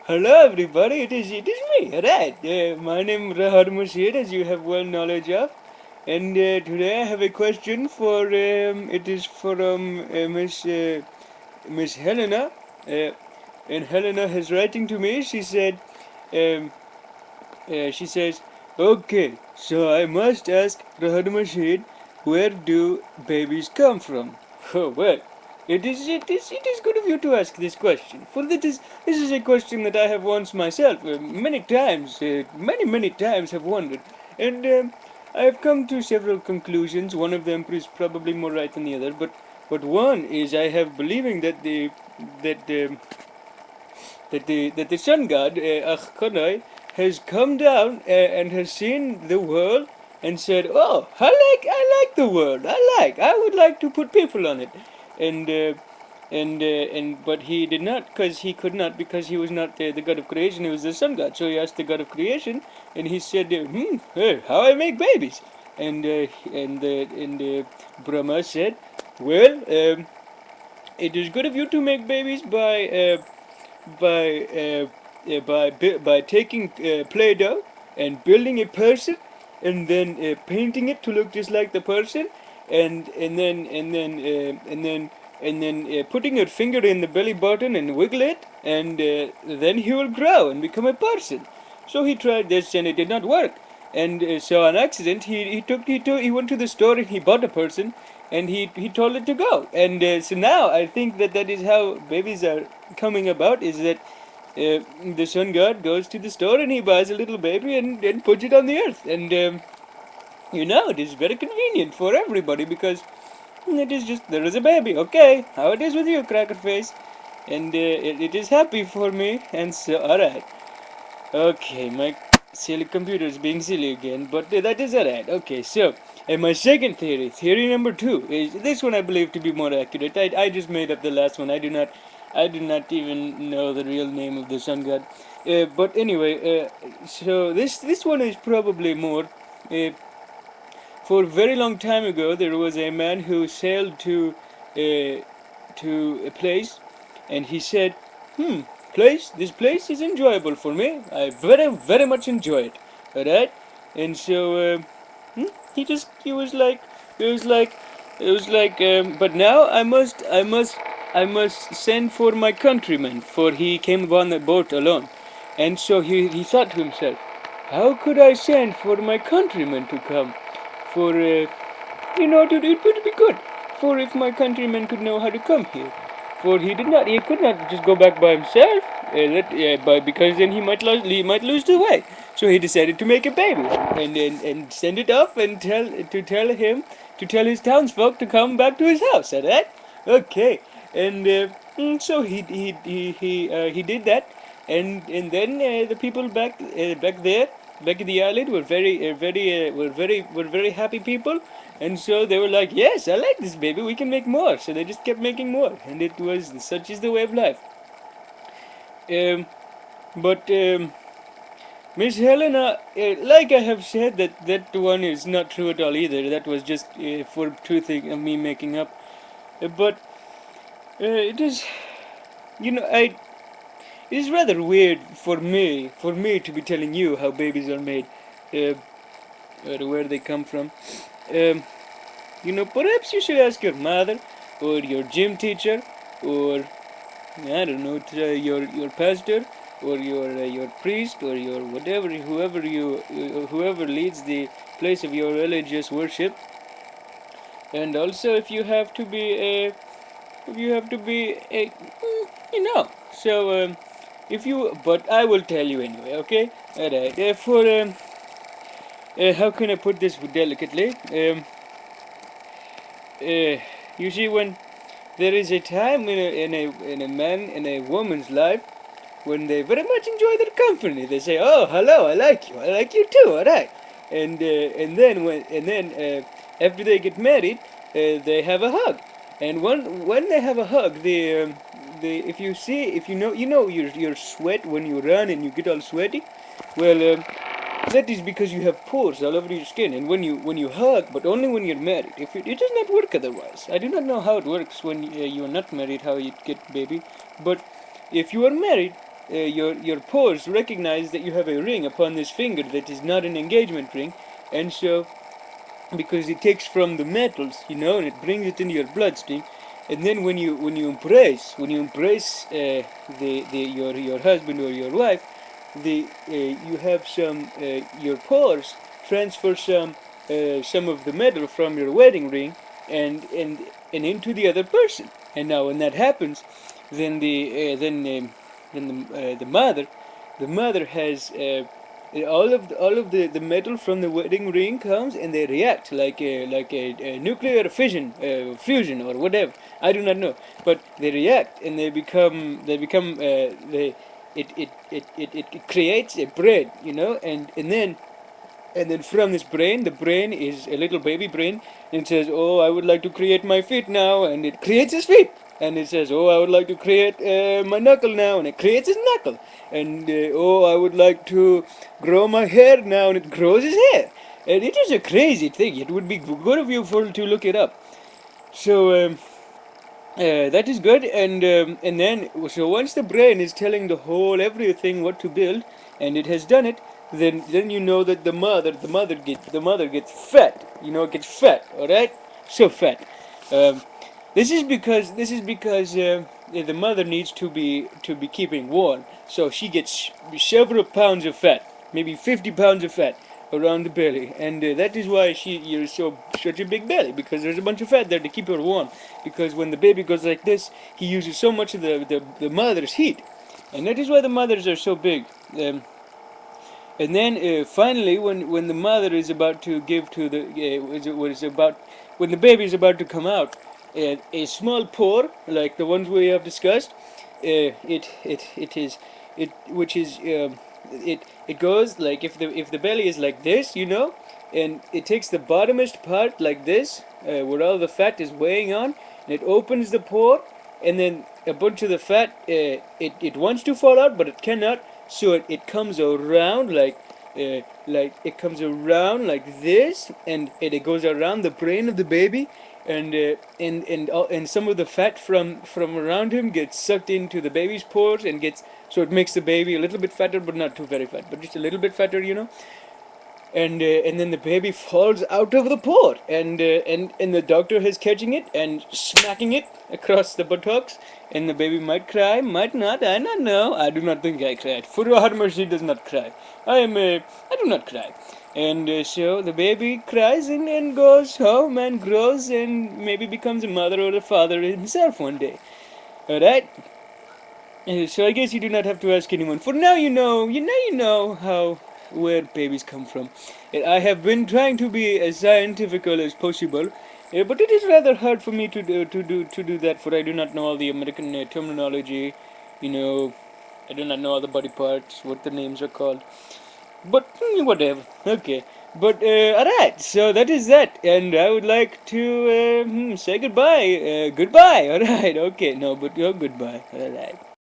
Hello everybody, it is me, right? My name is Rahadamachid, as you have well knowledge of. And today I have a question for, it is from Miss Helena. Uh, and Helena has writing to me, um, she says, okay, so I must ask Rahadamachid, where do babies come from? Oh, well, it is good of you to ask this question, for this is a question that I have once myself, many times, many times have wondered, and I have come to several conclusions. One of them is probably more right than the other, but one is I have believing that that the sun god Achkonai has come down and has seen the world and said, "Oh, I like the world. I would like to put people on it," and. But he did not, because he could not, because he was not the god of creation. He was the sun god. So he asked the god of creation, and he said, hey, how I make babies?" And Brahma said, "Well, it is good of you to make babies by taking Play-Doh and building a person, and then painting it to look just like the person, and then putting your finger in the belly button and wiggle it, and then he will grow and become a person." So he tried this and it did not work. And so on accident, he went to the store and he bought a person, and he told it to go. And so now I think that is how babies are coming about. Is that the sun god goes to the store and he buys a little baby and puts it on the earth. And it is very convenient for everybody, because it is just, there is a baby. Okay, how it is with you, cracker face? And it is happy for me. And so, alright. Okay, my silly computer is being silly again, but that is alright. Okay, so, and my second theory number two, is this one I believe to be more accurate. I just made up the last one. I do not even know the real name of the sun god. But anyway, so this one is probably more. Uh, for a very long time ago, there was a man who sailed to a place, and he said, this place is enjoyable for me. I very much enjoy it. Alright? And so he was like, but now I must send for my countrymen, for he came upon the boat alone. And so he thought to himself, how could I send for my countrymen to come? For it would be good. For if my countrymen could know how to come here, for he could not just go back by himself, because then he might lose the way. So he decided to make a baby and send it off and tell his townsfolk to come back to his house. Alright, okay, and so he did that, and then the people back there, back in the island, were very happy people, and so they were like, yes, I like this baby, we can make more. So they just kept making more, and it was such is the way of life. Um, but Miss Helena, like I have said, that one is not true at all either. That was just for truthing of me making up. But it is, I it is rather weird for me to be telling you how babies are made, uh, or where they come from. Um, perhaps you should ask your mother, or your gym teacher, or I don't know, your pastor, or your priest, or your whatever, whoever leads the place of your religious worship. And also, so but I will tell you anyway. Okay, all right. How can I put this delicately? Uh, you see, when there is a time in a man and a woman's life when they very much enjoy their company. They say, "Oh, hello, I like you too, all right." And then after they get married, they have a hug. And when they have a hug, the if you know your sweat when you run and you get all sweaty. Well, that is because you have pores all over your skin, and when you hug, but only when you're married. If it does not work otherwise. I do not know how it works when you are not married, how you get baby, but if you are married, your pores recognize that you have a ring upon this finger that is not an engagement ring, and so because it takes from the metals, and it brings it into your bloodstream, and then when you embrace your husband or your wife, you have your pores transfer some of the metal from your wedding ring and into the other person. And now when that happens, then the mother has all of the metal from the wedding ring comes, and they react like a nuclear fusion or whatever. I do not know, but they react and it creates a brain, and then from this brain, the brain is a little baby brain, and it says, "Oh, I would like to create my feet now," and it creates his feet. And it says, "Oh, I would like to create my knuckle now," and it creates his knuckle. And "Oh, I would like to grow my hair now," and it grows his hair. And it is a crazy thing. It would be good of you to look it up. So that is good, and then so once the brain is telling the whole everything what to build, and it has done it, then you know that the mother gets fat. It gets fat. All right, so fat. Um, this is because the mother needs to be keeping warm, so she gets several pounds of fat, maybe 50 pounds of fat around the belly, and that is why you're such a big belly, because there's a bunch of fat there to keep her warm. Because when the baby goes like this, he uses so much of the mother's heat, and that is why the mothers are so big. And then finally, when the mother is about to give to the when the baby is about to come out, a small pore like the ones we have discussed, it is it which is it goes like if the belly is like this, and it takes the bottomest part like this, where all the fat is weighing on, and it opens the pore, and then a bunch of the fat it wants to fall out, but it cannot, so it comes around like it comes around like this, and it goes around the brain of the baby, and some of the fat from around him gets sucked into the baby's pores and gets, so it makes the baby a little bit fatter, but not too very fat, but just a little bit fatter. And then the baby falls out of the pore, and the doctor is catching it and smacking it across the buttocks, and the baby might cry, might not. I don't know. I do not think I cried. For Rahadamachid does not cry. I do not cry. And so the baby cries and goes home and grows and maybe becomes a mother or a father himself one day. All right. So I guess you do not have to ask anyone. For now, you know how where babies come from. I have been trying to be as scientifical as possible, but it is rather hard for me to do that. For I do not know all the American terminology. You know, I do not know all the body parts, what the names are called. But whatever. Okay. But alright, so that is that, and I would like to say goodbye. Goodbye. Alright. Okay. No, but goodbye. Alright.